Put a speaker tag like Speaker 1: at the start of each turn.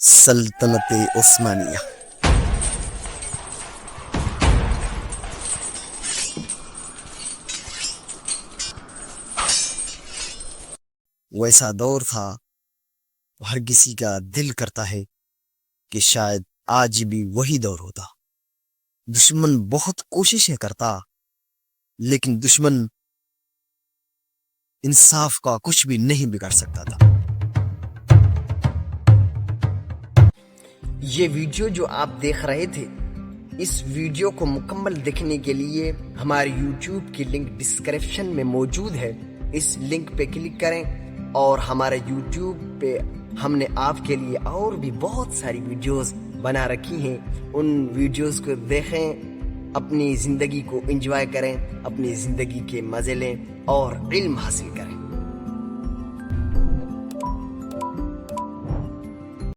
Speaker 1: सल्तनत उस्मानिया। वैसा दौर था, हर किसी का दिल करता है कि शायद आज भी वही दौर होता। दुश्मन बहुत कोशिशें करता, लेकिन दुश्मन इंसाफ का कुछ भी नहीं बिगाड़ सकता था।
Speaker 2: ये वीडियो जो आप देख रहे थे, इस वीडियो को मुकम्मल देखने के लिए हमारे YouTube की लिंक डिस्क्रिप्शन में मौजूद है। इस लिंक पे क्लिक करें और हमारे YouTube पे हमने आपके लिए और भी बहुत सारी वीडियोस बना रखी हैं। उन वीडियोस को देखें, अपनी ज़िंदगी को एंजॉय करें, अपनी ज़िंदगी के मज़े लें और इल्म हासिल करें।